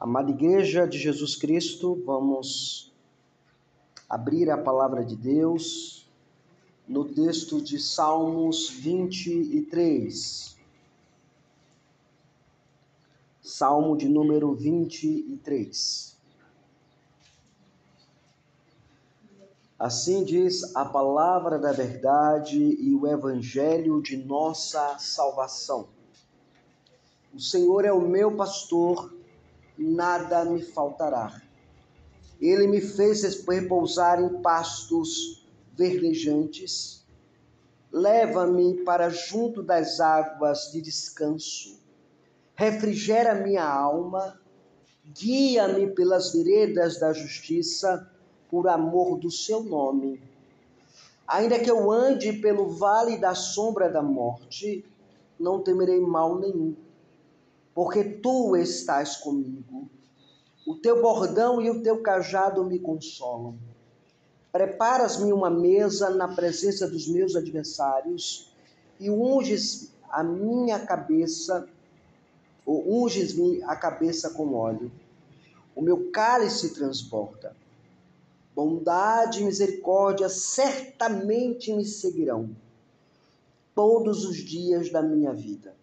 Amada Igreja de Jesus Cristo, vamos abrir a palavra de Deus no texto de Salmos 23. Salmo de número 23. Assim diz a palavra da verdade e o evangelho de nossa salvação. O Senhor é o meu pastor, nada me faltará. Ele me fez repousar em pastos verdejantes. Leva-me para junto das águas de descanso. Refrigera minha alma. Guia-me pelas veredas da justiça, por amor do seu nome. Ainda que eu ande pelo vale da sombra da morte, não temerei mal nenhum, porque tu estás comigo. O teu bordão e o teu cajado me consolam. Preparas-me uma mesa na presença dos meus adversários e unges-me a cabeça com óleo. O meu cálice transborda. Bondade e misericórdia certamente me seguirão todos os dias da minha vida,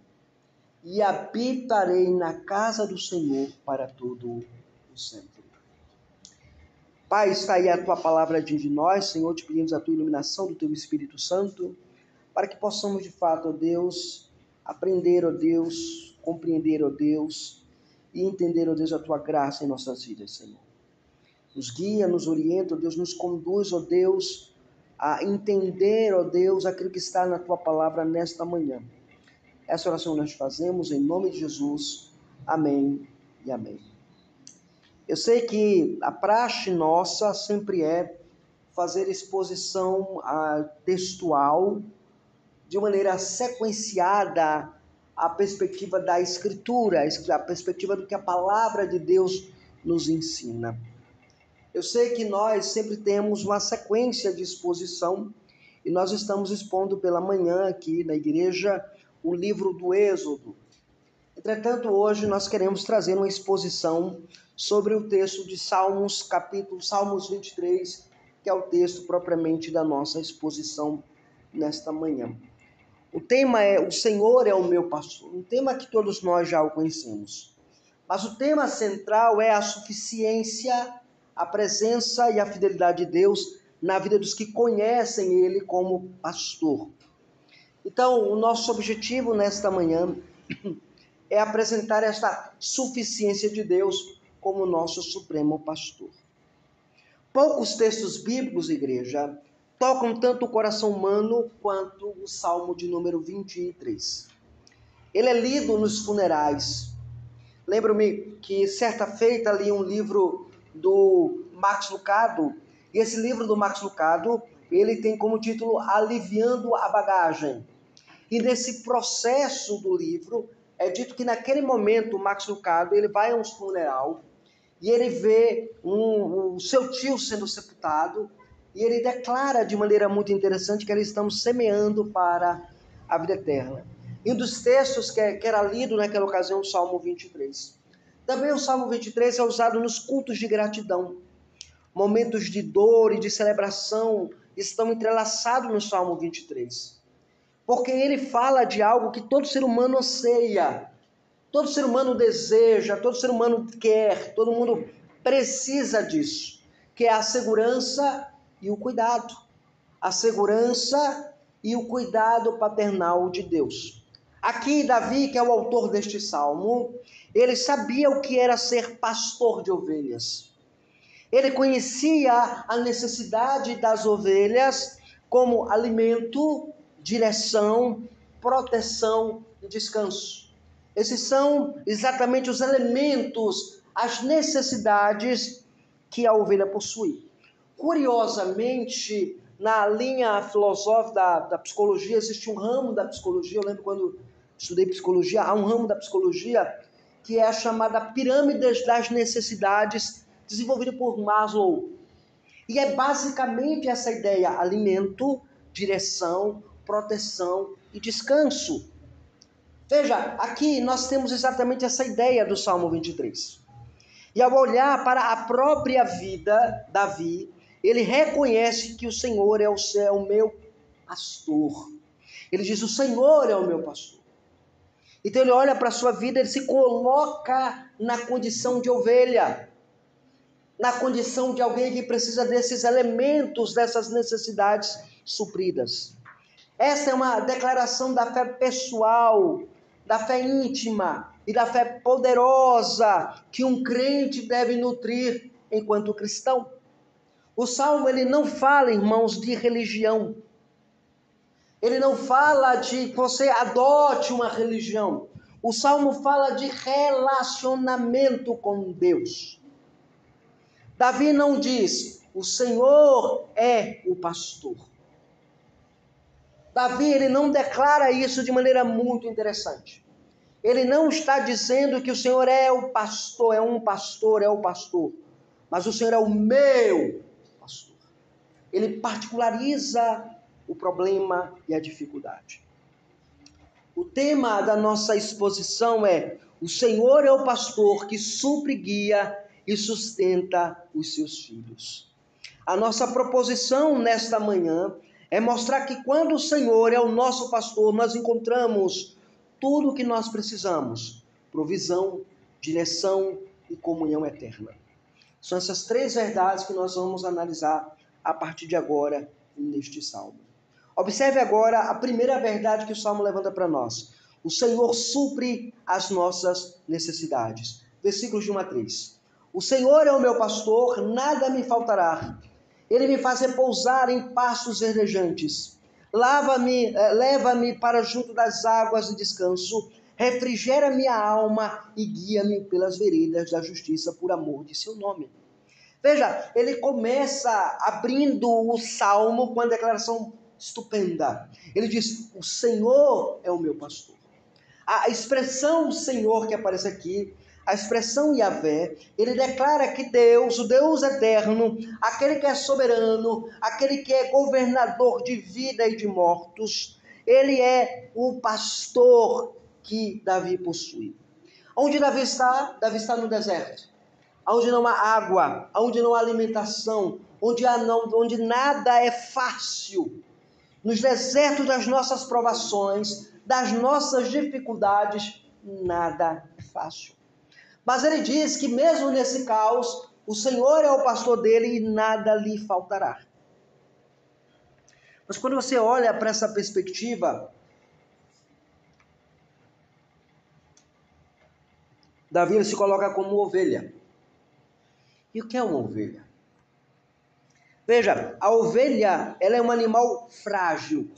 e habitarei na casa do Senhor para todo o sempre. Pai, está aí a tua palavra diante de nós, Senhor, te pedimos a tua iluminação do teu Espírito Santo, para que possamos de fato, ó Deus, aprender, ó Deus, compreender, ó Deus, e entender, ó Deus, a tua graça em nossas vidas, Senhor. Nos guia, nos orienta, ó Deus, nos conduz, ó Deus, a entender, ó Deus, aquilo que está na tua palavra nesta manhã. Essa oração nós fazemos em nome de Jesus. Amém e amém. Eu sei que a praxe nossa sempre é fazer exposição textual de maneira sequenciada à perspectiva da Escritura, a perspectiva do que a palavra de Deus nos ensina. Eu sei que nós sempre temos uma sequência de exposição e nós estamos expondo pela manhã aqui na igreja o livro do Êxodo. Entretanto, hoje nós queremos trazer uma exposição sobre o texto de Salmos 23, que é o texto propriamente da nossa exposição nesta manhã. O tema é O Senhor é o meu pastor, um tema que todos nós já o conhecemos. Mas o tema central é a suficiência, a presença e a fidelidade de Deus na vida dos que conhecem Ele como pastor. Então, o nosso objetivo nesta manhã é apresentar esta suficiência de Deus como nosso supremo pastor. Poucos textos bíblicos, igreja, tocam tanto o coração humano quanto o Salmo de número 23. Ele é lido nos funerais. Lembro-me que certa feita li um livro do Max Lucado, e esse livro do Max Lucado, ele tem como título Aliviando a Bagagem. E nesse processo do livro, é dito que naquele momento o Max Lucado, ele vai a um funeral, e ele vê o seu tio sendo sepultado, e ele declara de maneira muito interessante que eles estão semeando para a vida eterna. E um dos textos que era lido naquela ocasião, o Salmo 23. Também o Salmo 23 é usado nos cultos de gratidão. Momentos de dor e de celebração estão entrelaçados no Salmo 23. Porque ele fala de algo que todo ser humano anseia, todo ser humano deseja, todo ser humano quer, todo mundo precisa disso, que é a segurança e o cuidado. A segurança e o cuidado paternal de Deus. Aqui, Davi, que é o autor deste salmo, ele sabia o que era ser pastor de ovelhas. Ele conhecia a necessidade das ovelhas como alimento, direção, proteção e descanso. Esses são exatamente os elementos, as necessidades que a ovelha possui. Curiosamente, na linha filosófica da psicologia, existe um ramo da psicologia, eu lembro quando estudei psicologia, há um ramo da psicologia que é a chamada pirâmide das necessidades, desenvolvida por Maslow. E é basicamente essa ideia: alimento, direção, proteção e descanso. Veja, aqui nós temos exatamente essa ideia do Salmo 23. E ao olhar para a própria vida, Davi, ele reconhece que o Senhor é o meu pastor. Ele diz, o Senhor é o meu pastor. Então ele olha para a sua vida, ele se coloca na condição de ovelha, na condição de alguém que precisa desses elementos, dessas necessidades supridas. Essa é uma declaração da fé pessoal, da fé íntima e da fé poderosa que um crente deve nutrir enquanto cristão. O Salmo, ele não fala, irmãos, de religião. Ele não fala de que você adote uma religião. O Salmo fala de relacionamento com Deus. Davi não diz, o Senhor é o pastor. Davi, ele não declara isso de maneira muito interessante. Ele não está dizendo que o Senhor é o pastor, é um pastor, é o pastor. Mas o Senhor é o meu pastor. Ele particulariza o problema e a dificuldade. O tema da nossa exposição é: o Senhor é o pastor que supre, guia e sustenta os seus filhos. A nossa proposição nesta manhã é mostrar que quando o Senhor é o nosso pastor, nós encontramos tudo o que nós precisamos: provisão, direção e comunhão eterna. São essas três verdades que nós vamos analisar a partir de agora neste salmo. Observe agora a primeira verdade que o salmo levanta para nós: o Senhor supre as nossas necessidades. Versículos de 1 a 3. O Senhor é o meu pastor, nada me faltará. Ele me faz repousar em pastos verdejantes. Leva-me para junto das águas de descanso. Refrigera minha alma e guia-me pelas veredas da justiça por amor de seu nome. Veja, ele começa abrindo o salmo com uma declaração estupenda. Ele diz, o Senhor é o meu pastor. A expressão Senhor que aparece aqui, a expressão Yahvé, ele declara que Deus, o Deus eterno, aquele que é soberano, aquele que é governador de vida e de mortos, ele é o pastor que Davi possui. Onde Davi está? Davi está no deserto, onde não há água, onde não há alimentação, onde nada é fácil. Nos desertos das nossas provações, das nossas dificuldades, nada é fácil. Mas ele diz que mesmo nesse caos, o Senhor é o pastor dele e nada lhe faltará. Mas quando você olha para essa perspectiva, Davi ele se coloca como ovelha. E o que é uma ovelha? Veja, a ovelha ela é um animal frágil.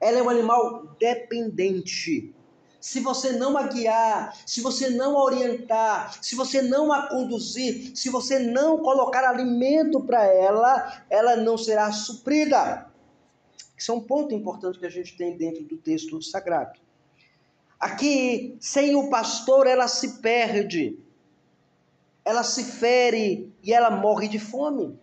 Ela é um animal dependente. Se você não a guiar, se você não a orientar, se você não a conduzir, se você não colocar alimento para ela, ela não será suprida. Isso é um ponto importante que a gente tem dentro do texto sagrado. Aqui, sem o pastor, ela se perde, ela se fere e ela morre de fome.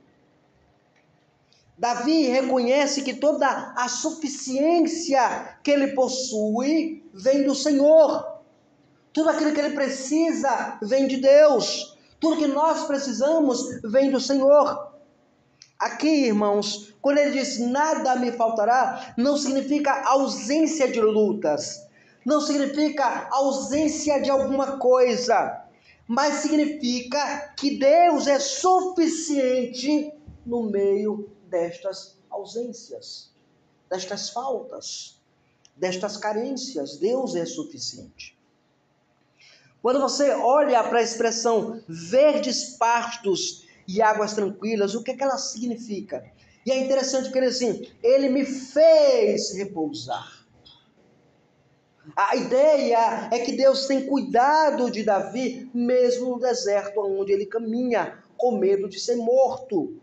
Davi reconhece que toda a suficiência que ele possui vem do Senhor. Tudo aquilo que ele precisa vem de Deus. Tudo que nós precisamos vem do Senhor. Aqui, irmãos, quando ele diz nada me faltará, não significa ausência de lutas. Não significa ausência de alguma coisa. Mas significa que Deus é suficiente no meio destas ausências, destas faltas, destas carências. Deus é suficiente. Quando você olha para a expressão verdes pastos e águas tranquilas, o que ela significa? E é interessante porque ele diz assim, ele me fez repousar. A ideia é que Deus tem cuidado de Davi, mesmo no deserto onde ele caminha, com medo de ser morto.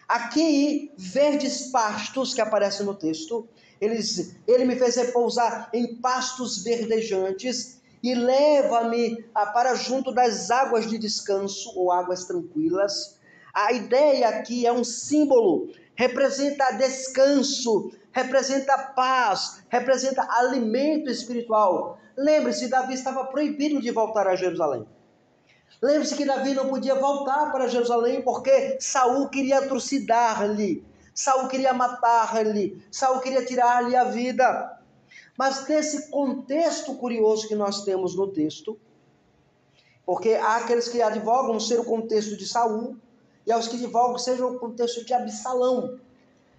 Aqui, verdes pastos que aparecem no texto, ele me fez repousar em pastos verdejantes e leva-me para junto das águas de descanso ou águas tranquilas. A ideia aqui é um símbolo, representa descanso, representa paz, representa alimento espiritual. Lembre-se, Davi estava proibido de voltar a Jerusalém. Lembre-se que Davi não podia voltar para Jerusalém porque Saul queria atrocidar-lhe, Saul queria matar-lhe, Saul queria tirar-lhe a vida. Mas nesse contexto curioso que nós temos no texto, porque há aqueles que advogam ser o contexto de Saul, e há os que advogam ser o contexto de Absalão.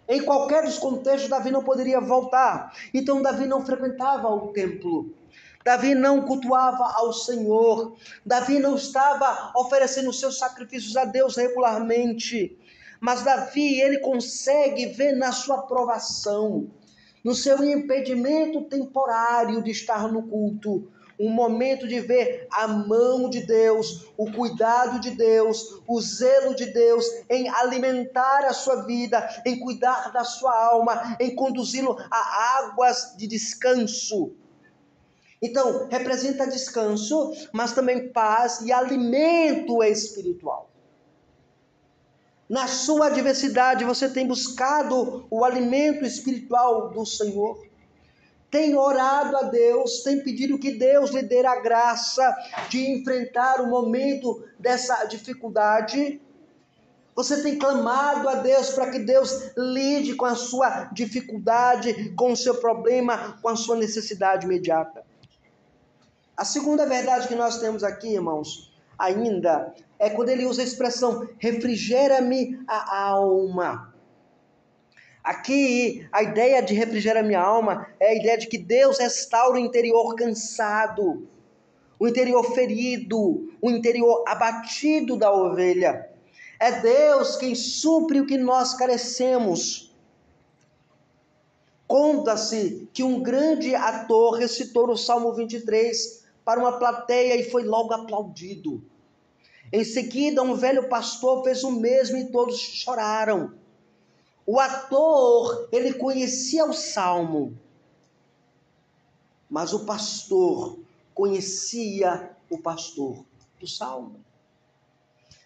Em qualquer dos contextos, Davi não poderia voltar. Então Davi não frequentava o templo. Davi não cultuava ao Senhor. Davi não estava oferecendo seus sacrifícios a Deus regularmente. Mas Davi, ele consegue ver na sua provação, no seu impedimento temporário de estar no culto, um momento de ver a mão de Deus, o cuidado de Deus, o zelo de Deus em alimentar a sua vida, em cuidar da sua alma, em conduzi-lo a águas de descanso. Então, representa descanso, mas também paz e alimento espiritual. Na sua adversidade, você tem buscado o alimento espiritual do Senhor? Tem orado a Deus, tem pedido que Deus lhe dê a graça de enfrentar o momento dessa dificuldade? Você tem clamado a Deus para que Deus lide com a sua dificuldade, com o seu problema, com a sua necessidade imediata? A segunda verdade que nós temos aqui, irmãos, ainda, é quando ele usa a expressão refrigera-me a alma. Aqui, a ideia de refrigerar minha alma é a ideia de que Deus restaura o interior cansado, o interior ferido, o interior abatido da ovelha. É Deus quem supre o que nós carecemos. Conta-se que um grande ator recitou o Salmo 23 para uma plateia e foi logo aplaudido. Em seguida, um velho pastor fez o mesmo e todos choraram. O ator, ele conhecia o Salmo, mas o pastor conhecia o pastor do Salmo.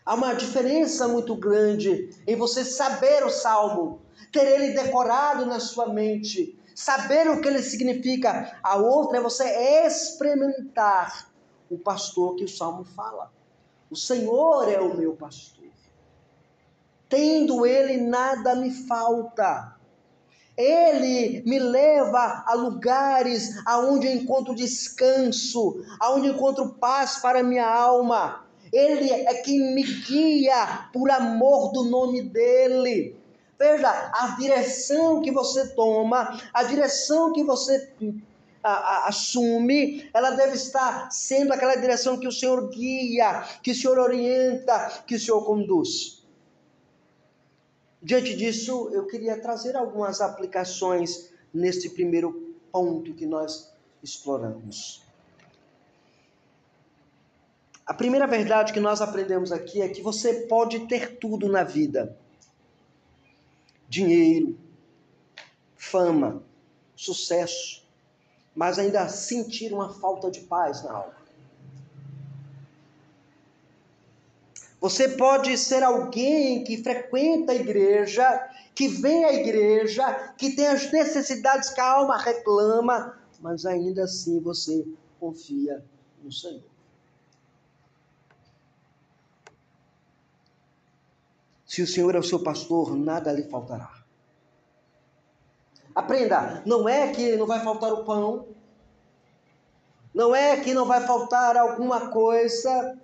Há uma diferença muito grande em você saber o Salmo, ter ele decorado na sua mente, saber o que ele significa. A outra é você experimentar o pastor que o Salmo fala. O Senhor é o meu pastor. Tendo ele, nada me falta. Ele me leva a lugares aonde eu encontro descanso, aonde eu encontro paz para a minha alma. Ele é quem me guia por amor do nome dele. Veja, a direção que você toma, a direção que você assume, ela deve estar sendo aquela direção que o Senhor guia, que o Senhor orienta, que o Senhor conduz. Diante disso, eu queria trazer algumas aplicações neste primeiro ponto que nós exploramos. A primeira verdade que nós aprendemos aqui é que você pode ter tudo na vida: dinheiro, fama, sucesso, mas ainda sentir uma falta de paz na alma. Você pode ser alguém que frequenta a igreja, que vem à igreja, que tem as necessidades que a alma reclama, mas ainda assim você confia no Senhor. Se o Senhor é o seu pastor, nada lhe faltará. Aprenda, não é que não vai faltar o pão, não é que não vai faltar alguma coisa,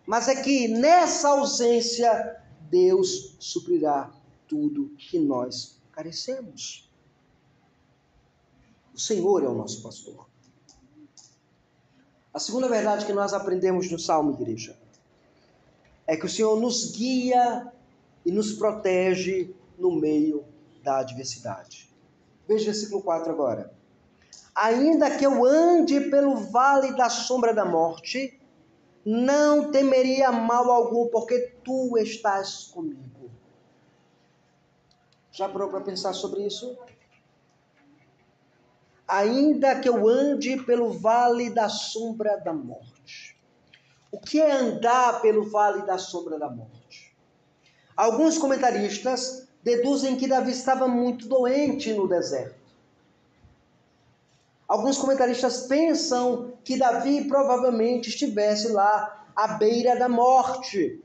mas é que nessa ausência, Deus suprirá tudo que nós carecemos. O Senhor é o nosso pastor. A segunda verdade que nós aprendemos no Salmo, igreja, é que o Senhor nos guia e nos protege no meio da adversidade. Veja o versículo 4 agora. Ainda que eu ande pelo vale da sombra da morte, não temeria mal algum, porque tu estás comigo. Já parou para pensar sobre isso? Ainda que eu ande pelo vale da sombra da morte. O que é andar pelo vale da sombra da morte? Alguns comentaristas deduzem que Davi estava muito doente no deserto. Alguns comentaristas pensam que Davi provavelmente estivesse lá à beira da morte.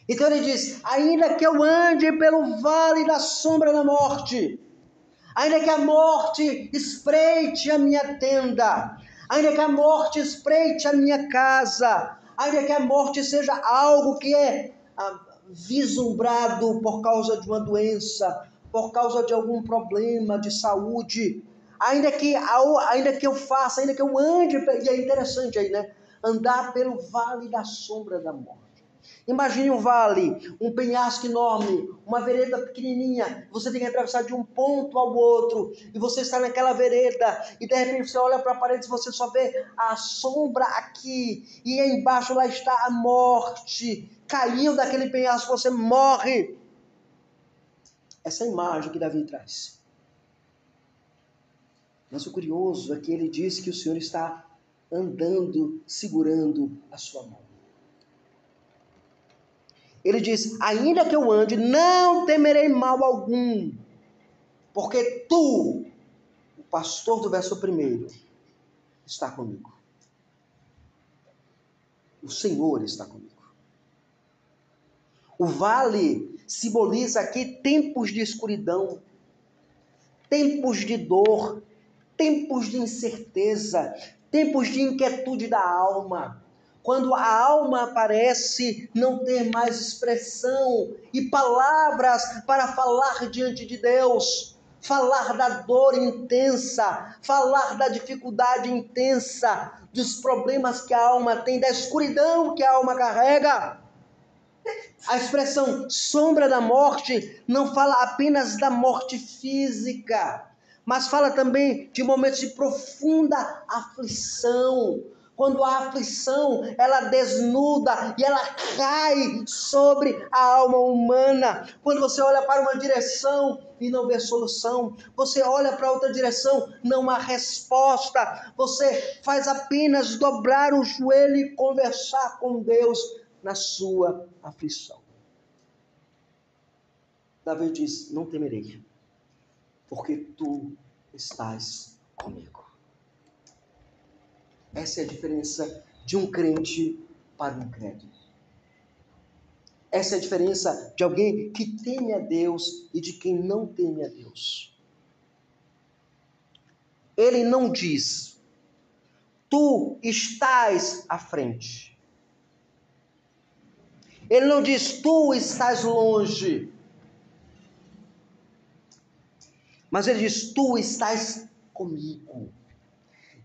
Então ele diz, ainda que eu ande pelo vale da sombra da morte, ainda que a morte espreite a minha tenda, ainda que a morte espreite a minha casa, ainda que a morte seja algo que é vislumbrado por causa de uma doença, por causa de algum problema de saúde, ainda que eu faça, ainda que eu ande, e é interessante aí, né? Andar pelo vale da sombra da morte. Imagine um vale, um penhasco enorme, uma vereda pequenininha, você tem que atravessar de um ponto ao outro, e você está naquela vereda, e de repente você olha para a parede e você só vê a sombra aqui, e aí embaixo lá está a morte, caiu daquele penhasco, você morre. Essa é a imagem que Davi traz. Mas o curioso é que ele diz que o Senhor está andando, segurando a sua mão. Ele diz, ainda que eu ande, não temerei mal algum, porque tu, o pastor do verso 1, está comigo. O Senhor está comigo. O vale simboliza aqui tempos de escuridão, tempos de dor, tempos de incerteza, tempos de inquietude da alma. Quando a alma parece não ter mais expressão e palavras para falar diante de Deus, falar da dor intensa, falar da dificuldade intensa, dos problemas que a alma tem, da escuridão que a alma carrega. A expressão sombra da morte não fala apenas da morte física, mas fala também de momentos de profunda aflição. Quando a aflição, ela desnuda e ela cai sobre a alma humana. Quando você olha para uma direção e não vê solução, você olha para outra direção, não há resposta. Você faz apenas dobrar o joelho e conversar com Deus na sua aflição. Davi diz, não temerei, porque tu estás comigo. Essa é a diferença de um crente para um incrédulo. Essa é a diferença de alguém que teme a Deus e de quem não teme a Deus. Ele não diz, tu estás à frente. Ele não diz, tu estás longe. Mas ele diz, tu estás comigo.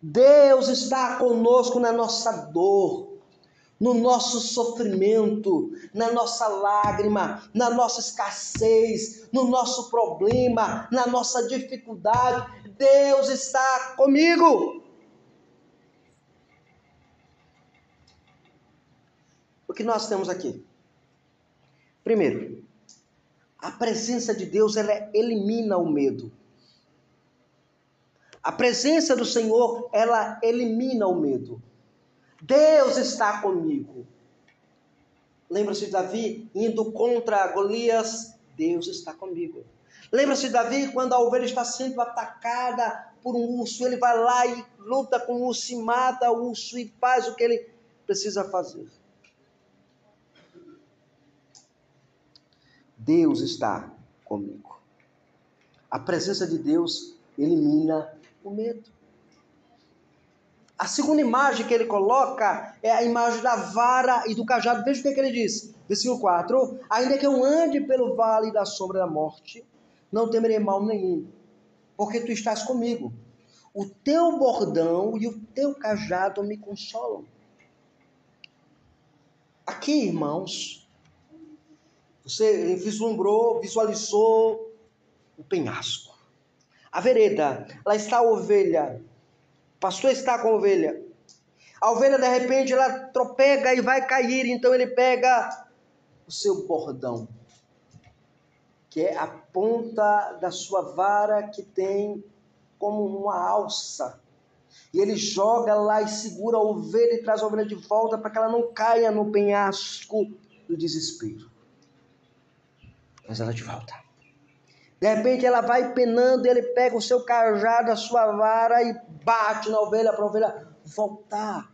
Deus está conosco na nossa dor, no nosso sofrimento, na nossa lágrima, na nossa escassez, no nosso problema, na nossa dificuldade. Deus está comigo. O que nós temos aqui? Primeiro, a presença de Deus, ela elimina o medo. A presença do Senhor, ela elimina o medo. Deus está comigo. Lembra-se de Davi indo contra Golias? Deus está comigo. Lembra-se de Davi quando a ovelha está sendo atacada por um urso, ele vai lá e luta com o urso e mata o urso e faz o que ele precisa fazer. Deus está comigo. A presença de Deus elimina o medo. A segunda imagem que ele coloca é a imagem da vara e do cajado. Veja o que ele diz. Versículo 4. Ainda que eu ande pelo vale da sombra da morte, não temerei mal nenhum, porque tu estás comigo. O teu bordão e o teu cajado me consolam. Aqui, irmãos, você visualizou o penhasco. A vereda, lá está a ovelha. O pastor está com a ovelha. A ovelha, de repente, ela tropega e vai cair. Então ele pega o seu bordão, que é a ponta da sua vara que tem como uma alça. E ele joga lá e segura a ovelha e traz a ovelha de volta para que ela não caia no penhasco do desespero. Mas ela de volta. De repente ela vai penando e ele pega o seu cajado, a sua vara e bate na ovelha para a ovelha voltar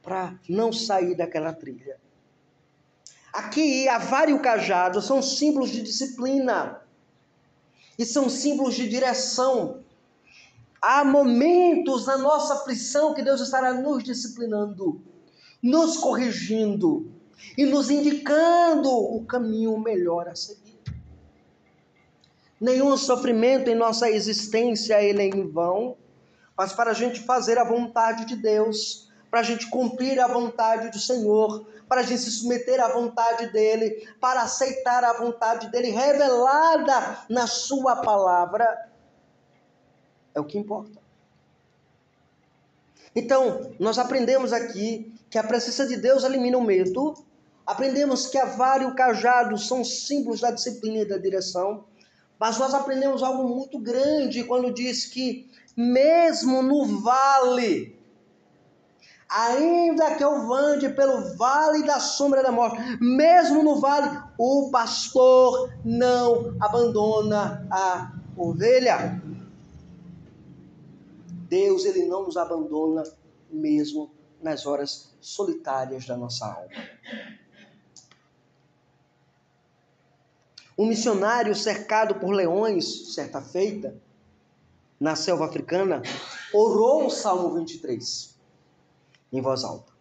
para não sair daquela trilha. Aqui, a vara e o cajado são símbolos de disciplina e são símbolos de direção. Há momentos na nossa aflição que Deus estará nos disciplinando, nos corrigindo e nos indicando o caminho melhor a seguir. Nenhum sofrimento em nossa existência ele é em vão, mas para a gente fazer a vontade de Deus, para a gente cumprir a vontade do Senhor, para a gente se submeter à vontade dEle, para aceitar a vontade dEle revelada na sua palavra, é o que importa. Então, nós aprendemos aqui que a presença de Deus elimina o medo, aprendemos que a vara e o cajado são símbolos da disciplina e da direção, mas nós aprendemos algo muito grande quando diz que mesmo no vale, ainda que eu ande pelo vale da sombra da morte, mesmo no vale, o pastor não abandona a ovelha. Deus, ele não nos abandona mesmo nas horas solitárias da nossa alma. Um missionário cercado por leões, certa feita, na selva africana, orou o Salmo 23, em voz alta.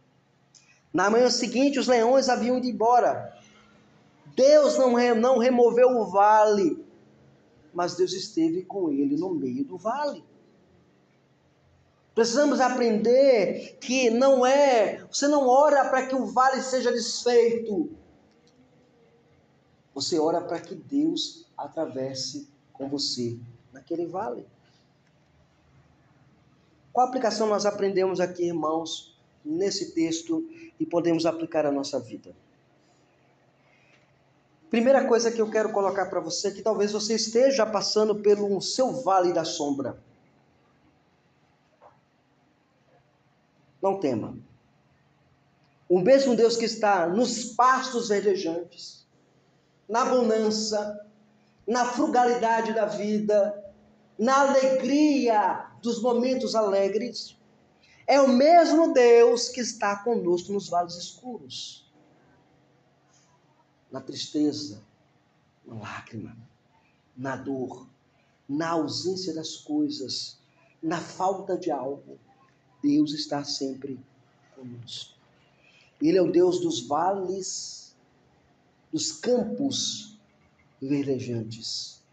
Na manhã seguinte, os leões haviam ido embora. Deus não removeu o vale, mas Deus esteve com ele no meio do vale. Precisamos aprender que você não ora para que o vale seja desfeito. Você ora para que Deus atravesse com você naquele vale. Qual aplicação nós aprendemos aqui, irmãos, nesse texto e podemos aplicar à nossa vida? Primeira coisa que eu quero colocar para você é que talvez você esteja passando pelo seu vale da sombra. Não tema. O mesmo Deus que está nos pastos verdejantes, na bonança, na frugalidade da vida, na alegria dos momentos alegres, é o mesmo Deus que está conosco nos vales escuros, na tristeza, na lágrima, na dor, na ausência das coisas, na falta de algo. Deus está sempre conosco. Ele é o Deus dos vales, dos campos verdejantes,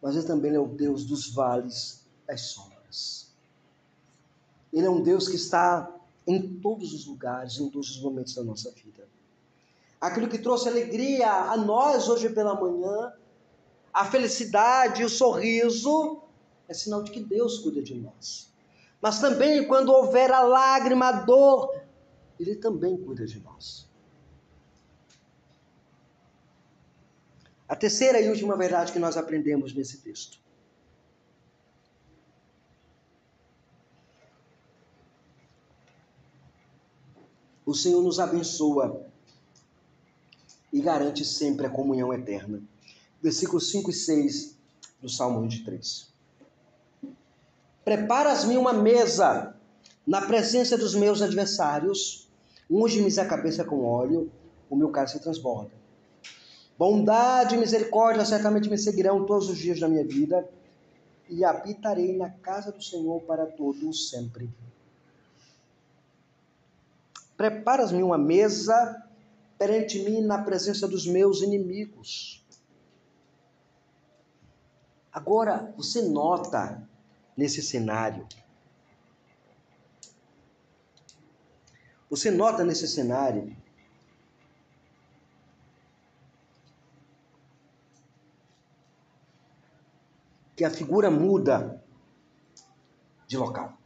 mas Ele também é o Deus dos vales das sombras. Ele é um Deus que está em todos os lugares, em todos os momentos da nossa vida. Aquilo que trouxe alegria a nós hoje pela manhã, a felicidade, o sorriso, é sinal de que Deus cuida de nós. Mas também quando houver a lágrima, a dor, Ele também cuida de nós. A terceira e última verdade que nós aprendemos nesse texto. O Senhor nos abençoa e garante sempre a comunhão eterna. Versículos 5 e 6 do Salmo 23. Preparas-me uma mesa na presença dos meus adversários, unge-me a cabeça com óleo, o meu cálice transborda. Bondade e misericórdia certamente me seguirão todos os dias da minha vida, e habitarei na casa do Senhor para todo sempre. Preparas-me uma mesa perante mim na presença dos meus inimigos. Agora, você nota nesse cenário, que a figura muda de local.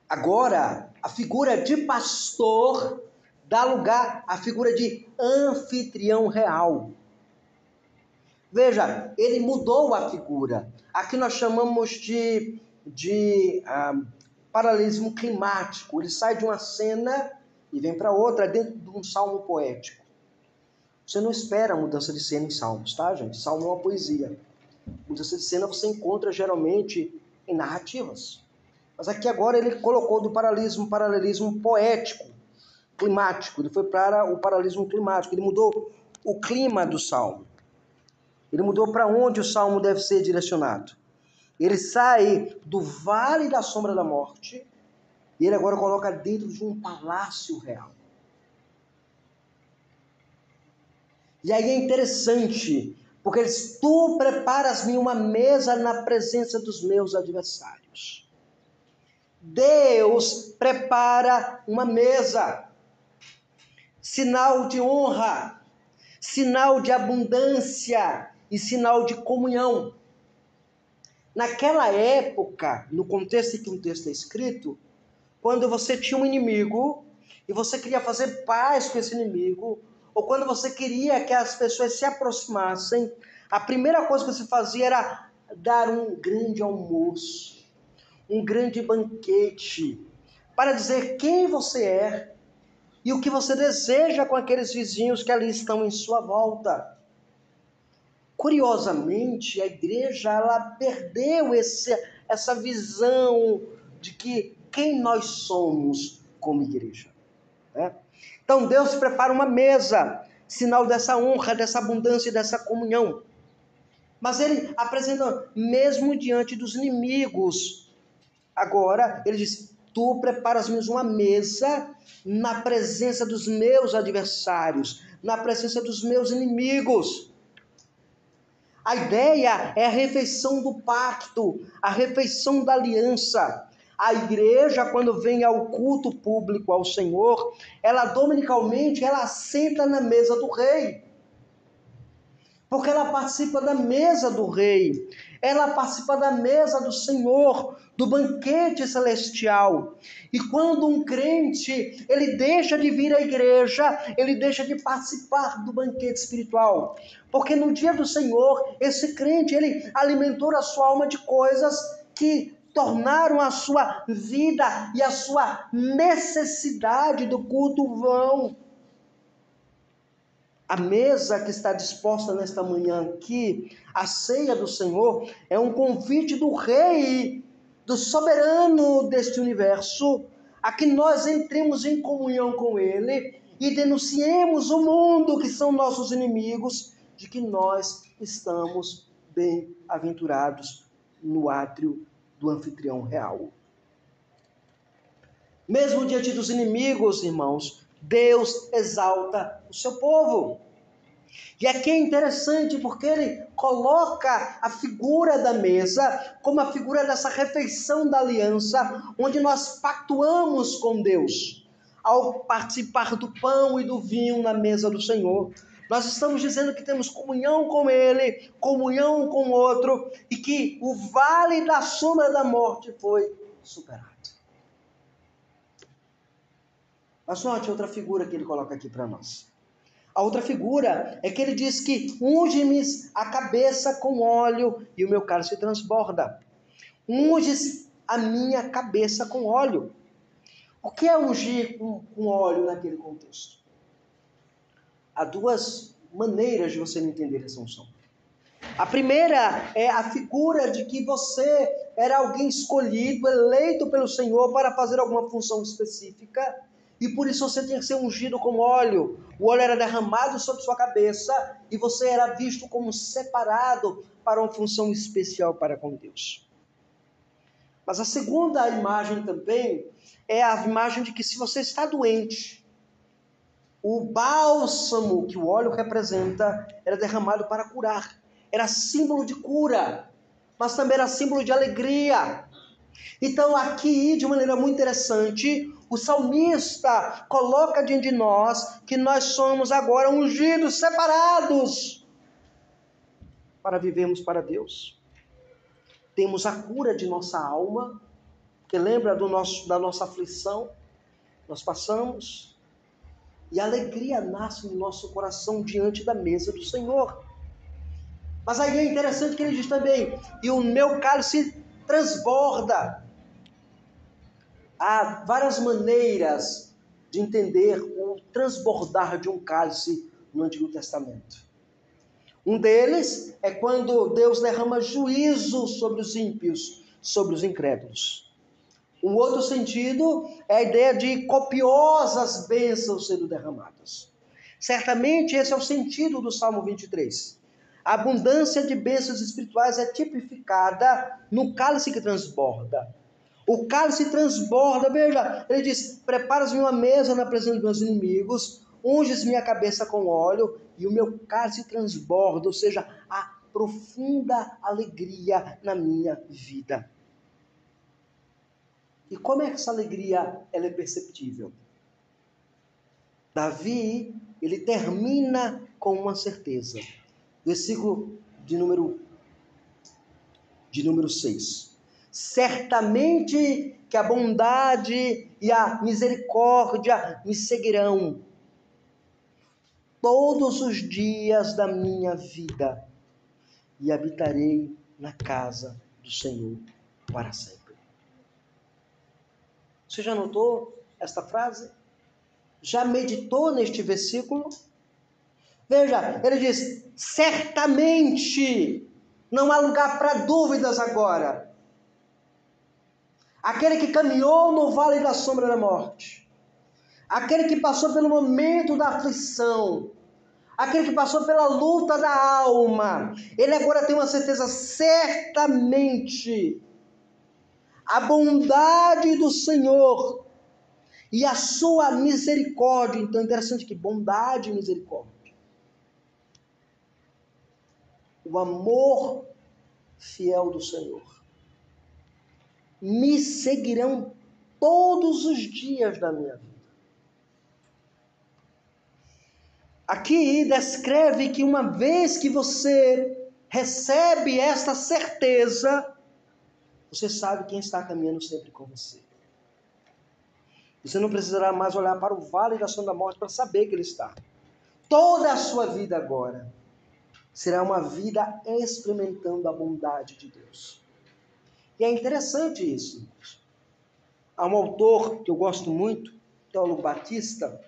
Agora, a figura de pastor dá lugar à figura de anfitrião real. Veja, ele mudou a figura. Aqui nós chamamos de paralelismo climático. Ele sai de uma cena e vem para outra dentro de um salmo poético. Você não espera mudança de cena em salmos, tá, gente? Salmo é uma poesia. Mudança de cena você encontra geralmente em narrativas. Mas aqui agora ele colocou do paralelismo poético, climático. Ele foi para o paralelismo climático. Ele mudou o clima do salmo. Ele mudou para onde o salmo deve ser direcionado. Ele sai do vale da sombra da morte e ele agora coloca dentro de um palácio real. E aí é interessante, porque ele diz: tu preparas-me uma mesa na presença dos meus adversários. Deus prepara uma mesa, sinal de honra, sinal de abundância e sinal de comunhão. Naquela época, no contexto em que um texto é escrito, quando você tinha um inimigo e você queria fazer paz com esse inimigo, ou quando você queria que as pessoas se aproximassem, a primeira coisa que você fazia era dar um grande almoço, um grande banquete, para dizer quem você é e o que você deseja com aqueles vizinhos que ali estão em sua volta. Curiosamente, a igreja ela perdeu essa visão de que quem nós somos como igreja. Né? Então Deus prepara uma mesa, sinal dessa honra, dessa abundância e dessa comunhão. Mas ele apresenta, mesmo diante dos inimigos, agora ele diz: tu preparas-me uma mesa na presença dos meus adversários, na presença dos meus inimigos. A ideia é a refeição do pacto, a refeição da aliança. A igreja, quando vem ao culto público ao Senhor, ela dominicalmente, ela senta na mesa do rei. Porque ela participa da mesa do rei. Ela participa da mesa do Senhor, do banquete celestial. E quando um crente, ele deixa de vir à igreja, ele deixa de participar do banquete espiritual. Porque no dia do Senhor, esse crente, ele alimentou a sua alma de coisas que tornaram a sua vida e a sua necessidade do culto vão. A mesa que está disposta nesta manhã aqui, a ceia do Senhor, é um convite do Rei, do soberano deste universo, a que nós entremos em comunhão com Ele e denunciemos o mundo, que são nossos inimigos, de que nós estamos bem-aventurados no átrio do anfitrião real. Mesmo diante dos inimigos, irmãos, Deus exalta o seu povo. E aqui é interessante porque ele coloca a figura da mesa como a figura dessa refeição da aliança, onde nós pactuamos com Deus. Ao participar do pão e do vinho na mesa do Senhor, nós estamos dizendo que temos comunhão com Ele, comunhão com o outro, e que o vale da sombra da morte foi superado. Mas note outra figura que ele coloca aqui para nós. A outra figura é que ele diz que unge-me a cabeça com óleo e o meu cálice transborda. Unge a minha cabeça com óleo. O que é ungir com óleo naquele contexto? Há duas maneiras de você entender essa unção. A primeira é a figura de que você era alguém escolhido, eleito pelo Senhor para fazer alguma função específica, e por isso você tinha que ser ungido com óleo. O óleo era derramado sobre sua cabeça e você era visto como separado para uma função especial para com Deus. Mas a segunda imagem também é a imagem de que se você está doente, o bálsamo que o óleo representa era derramado para curar. Era símbolo de cura, mas também era símbolo de alegria. Então aqui, de maneira muito interessante, o salmista coloca diante de nós que nós somos agora ungidos, separados, para vivermos para Deus. Temos a cura de nossa alma, que lembra da nossa aflição, nós passamos, e a alegria nasce no nosso coração diante da mesa do Senhor. Mas aí é interessante que ele diz também, e o meu cálice transborda. Há várias maneiras de entender o transbordar de um cálice no Antigo Testamento. Um deles é quando Deus derrama juízo sobre os ímpios, sobre os incrédulos. Um outro sentido é a ideia de copiosas bênçãos sendo derramadas. Certamente esse é o sentido do Salmo 23. A abundância de bênçãos espirituais é tipificada no cálice que transborda. O cálice transborda, veja, ele diz: preparas-me uma mesa na presença dos meus inimigos, unges minha cabeça com óleo e o meu cálice transborda, ou seja, há profunda alegria na minha vida. E como é que essa alegria ela é perceptível? Davi, ele termina com uma certeza. Versículo de número 6. Certamente que a bondade e a misericórdia me seguirão todos os dias da minha vida e habitarei na casa do Senhor para sempre. Você já notou esta frase? Já meditou neste versículo? Veja, ele diz: certamente, não há lugar para dúvidas agora. Aquele que caminhou no vale da sombra da morte, aquele que passou pelo momento da aflição, aquele que passou pela luta da alma, ele agora tem uma certeza: certamente a bondade do Senhor e a sua misericórdia. Então é interessante que bondade e misericórdia, o amor fiel do Senhor, me seguirão todos os dias da minha vida. Aqui descreve que uma vez que você recebe esta certeza, você sabe quem está caminhando sempre com você. Você não precisará mais olhar para o vale da sombra da morte para saber que ele está. Toda a sua vida agora será uma vida experimentando a bondade de Deus. E é interessante isso. Há um autor que eu gosto muito, teólogo batista,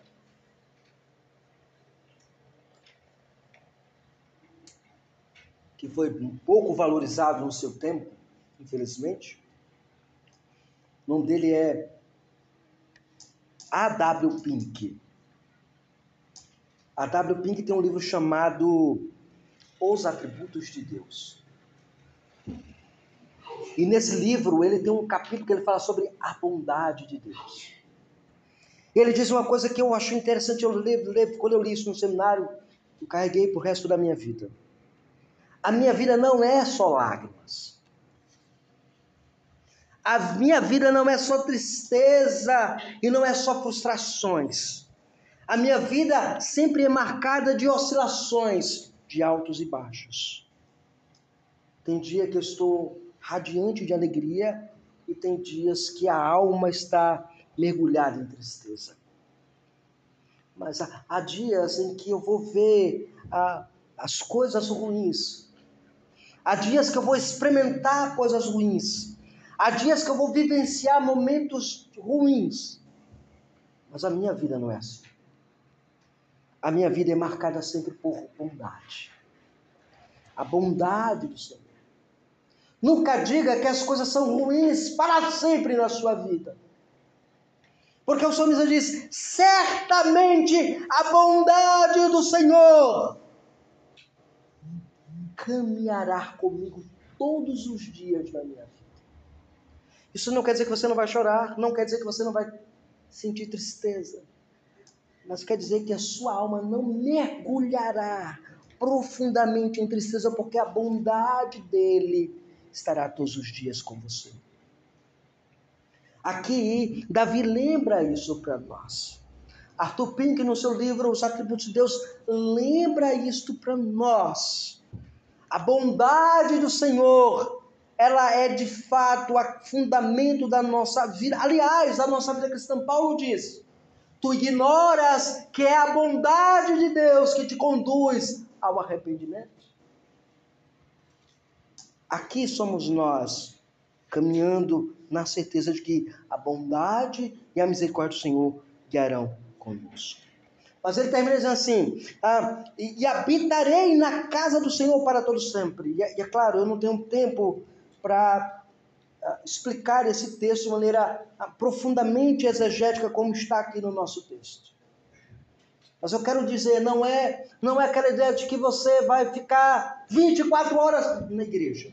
que foi um pouco valorizado no seu tempo, infelizmente. O nome dele é A.W. Pink. A.W. Pink tem um livro chamado Os Atributos de Deus. E nesse livro ele tem um capítulo que ele fala sobre a bondade de Deus. Ele diz uma coisa que eu acho interessante, quando eu li isso no seminário, eu carreguei para o resto da minha vida. A minha vida não é só lágrimas. A minha vida não é só tristeza e não é só frustrações. A minha vida sempre é marcada de oscilações, de altos e baixos. Tem dia que eu estou radiante de alegria e tem dias que a alma está mergulhada em tristeza. Mas há dias em que eu vou ver as coisas ruins. Há dias que eu vou experimentar coisas ruins. Há dias que eu vou vivenciar momentos ruins. Mas a minha vida não é assim. A minha vida é marcada sempre por bondade. A bondade do Senhor. Nunca diga que as coisas são ruins para sempre na sua vida. Porque o salmista diz: certamente a bondade do Senhor caminhará comigo todos os dias da minha vida. Isso não quer dizer que você não vai chorar, não quer dizer que você não vai sentir tristeza, mas quer dizer que a sua alma não mergulhará profundamente em tristeza, porque a bondade dele estará todos os dias com você. Aqui, Davi lembra isso para nós. Arthur Pink, no seu livro Os Atributos de Deus, lembra isto para nós. A bondade do Senhor, ela é de fato o fundamento da nossa vida. Aliás, da nossa vida cristã, Paulo diz: tu ignoras que é a bondade de Deus que te conduz ao arrependimento? Aqui somos nós, caminhando na certeza de que a bondade e a misericórdia do Senhor guiarão conosco. Mas ele termina dizendo assim: e habitarei na casa do Senhor para todo sempre. E é claro, eu não tenho tempo para explicar esse texto de maneira profundamente exegética, como está aqui no nosso texto. Mas eu quero dizer, não é aquela ideia de que você vai ficar 24 horas na igreja.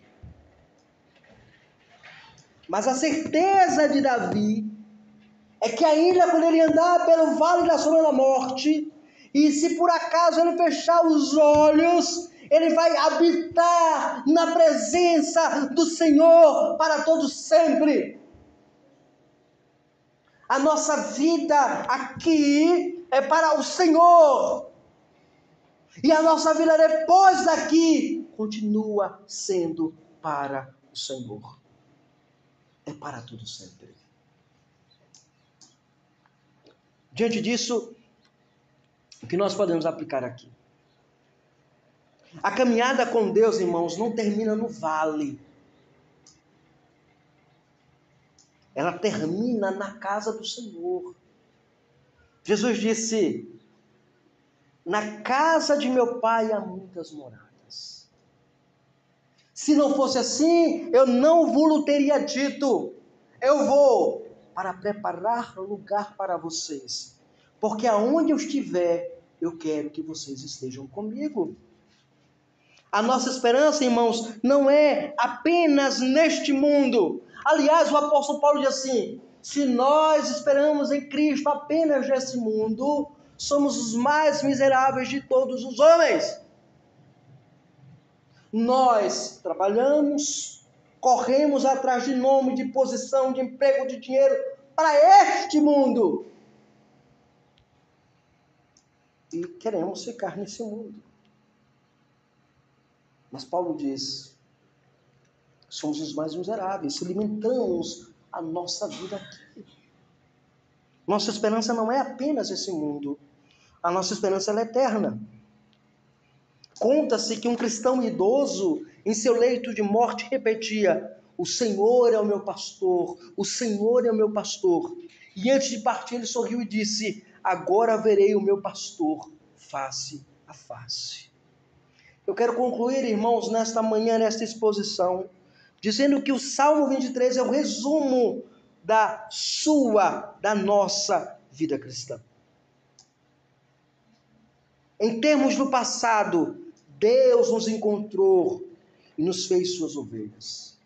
Mas a certeza de Davi é que ainda quando ele andar pelo vale da sombra da morte, e se por acaso ele fechar os olhos, ele vai habitar na presença do Senhor para todo sempre. A nossa vida aqui é para o Senhor. E a nossa vida depois daqui continua sendo para o Senhor. É para tudo sempre. Diante disso, o que nós podemos aplicar aqui? A caminhada com Deus, irmãos, não termina no vale. Ela termina na casa do Senhor. Jesus disse: na casa de meu pai há muitas moradas. Se não fosse assim, eu não vos teria dito: eu vou para preparar lugar para vocês. Porque aonde eu estiver, eu quero que vocês estejam comigo. A nossa esperança, irmãos, não é apenas neste mundo. Aliás, o apóstolo Paulo diz assim: se nós esperamos em Cristo apenas nesse mundo, somos os mais miseráveis de todos os homens. Nós trabalhamos, corremos atrás de nome, de posição, de emprego, de dinheiro para este mundo. E queremos ficar nesse mundo. Mas Paulo diz: somos os mais miseráveis, se limitamos a nossa vida aqui. Nossa esperança não é apenas esse mundo, a nossa esperança é eterna. Conta-se que um cristão idoso, em seu leito de morte, repetia: o Senhor é o meu pastor, o Senhor é o meu pastor. E antes de partir ele sorriu e disse: agora verei o meu pastor face a face. Eu quero concluir, irmãos, nesta manhã, nesta exposição, dizendo que o Salmo 23 é o resumo da nossa vida cristã. Em termos do passado, Deus nos encontrou e nos fez suas ovelhas.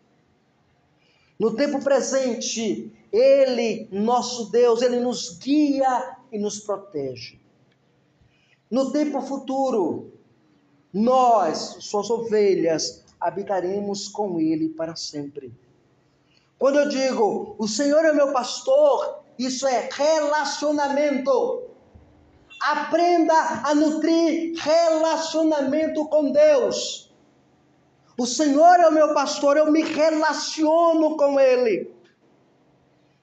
No tempo presente, Ele, nosso Deus, Ele nos guia e nos protege. No tempo futuro, nós, suas ovelhas, habitaremos com Ele para sempre. Quando eu digo, o Senhor é meu pastor, isso é relacionamento. Aprenda a nutrir relacionamento com Deus. O Senhor é o meu pastor, eu me relaciono com Ele.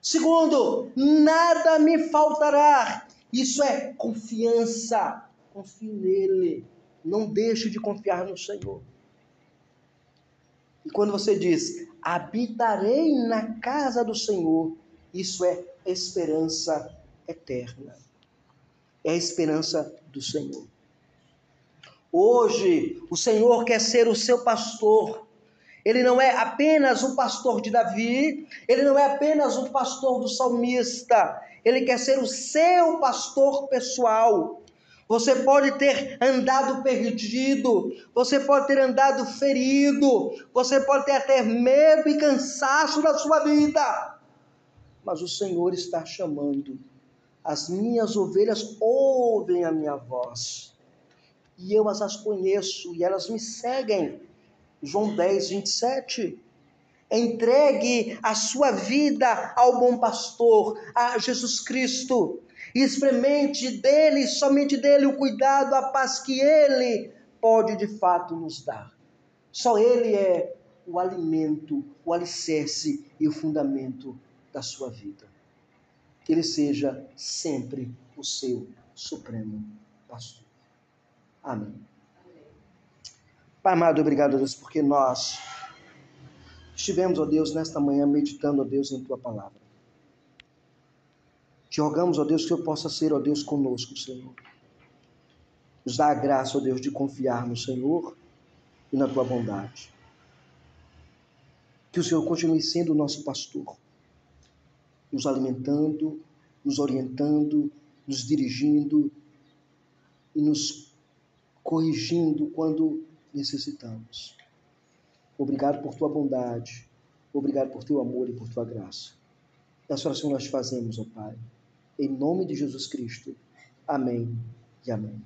Segundo, nada me faltará. Isso é confiança. Confie nele. Não deixe de confiar no Senhor. E quando você diz, habitarei na casa do Senhor, isso é esperança eterna. É a esperança do Senhor. Hoje, o Senhor quer ser o seu pastor. Ele não é apenas o pastor de Davi, ele não é apenas o pastor do salmista, ele quer ser o seu pastor pessoal. Você pode ter andado perdido, você pode ter andado ferido, você pode ter até medo e cansaço da sua vida, mas o Senhor está chamando. As minhas ovelhas ouvem a minha voz, e eu as conheço, e elas me seguem. João 10, 27. Entregue a sua vida ao bom pastor, a Jesus Cristo, e experimente dele, somente dele, o cuidado, a paz que ele pode de fato nos dar. Só ele é o alimento, o alicerce e o fundamento da sua vida. Que ele seja sempre o seu supremo pastor. Amém. Pai amado, obrigado a Deus, porque nós estivemos, ó Deus, nesta manhã meditando, ó Deus, em Tua palavra. Te rogamos, ó Deus, que eu possa ser, ó Deus, conosco, Senhor. Nos dá a graça, ó Deus, de confiar no Senhor e na Tua bondade. Que o Senhor continue sendo o nosso pastor, nos alimentando, nos orientando, nos dirigindo e nos corrigindo quando necessitamos. Obrigado por tua bondade, obrigado por teu amor e por tua graça. Essa oração nós fazemos, ó Pai, em nome de Jesus Cristo. Amém e amém.